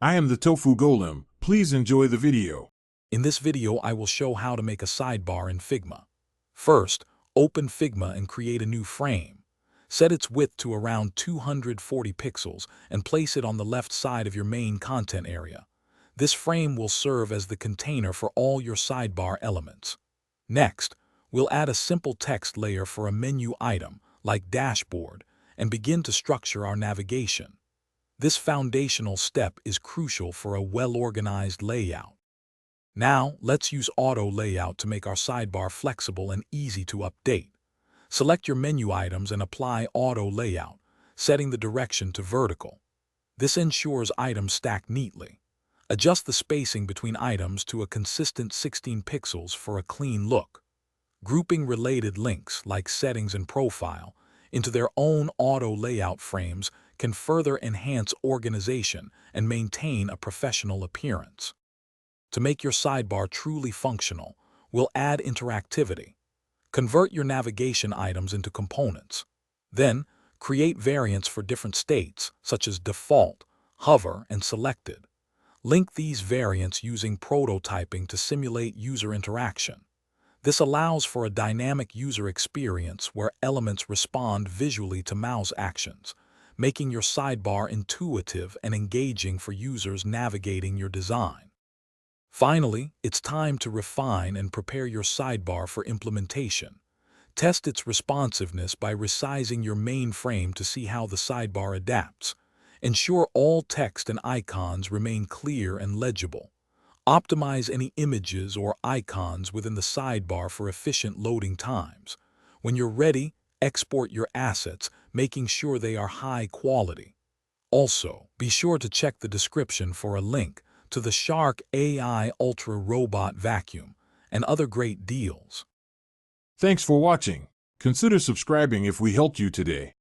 I am the Tofu Golem. Please enjoy the video. In this video, I will show how to make a sidebar in Figma. First, open Figma and create a new frame. Set its width to around 240 pixels and place it on the left side of your main content area. This frame will serve as the container for all your sidebar elements. Next, we'll add a simple text layer for a menu item, like dashboard, and begin to structure our navigation. This foundational step is crucial for a well-organized layout. Now, let's use auto layout to make our sidebar flexible and easy to update. Select your menu items and apply auto layout, setting the direction to vertical. This ensures items stack neatly. Adjust the spacing between items to a consistent 16 pixels for a clean look. Grouping related links like settings and profile into their own auto layout frames can further enhance organization and maintain a professional appearance. To make your sidebar truly functional, we'll add interactivity. Convert your navigation items into components. Then, create variants for different states, such as default, hover, and selected. Link these variants using prototyping to simulate user interaction. This allows for a dynamic user experience where elements respond visually to mouse actions, making your sidebar intuitive and engaging for users navigating your design. Finally, it's time to refine and prepare your sidebar for implementation. Test its responsiveness by resizing your main frame to see how the sidebar adapts. Ensure all text and icons remain clear and legible. Optimize any images or icons within the sidebar for efficient loading times. When you're ready, export your assets, making sure they are high quality. Also, be sure to check the description for a link to the Shark AI Ultra Robot Vacuum and other great deals. Thanks for watching. Consider subscribing if we helped you today.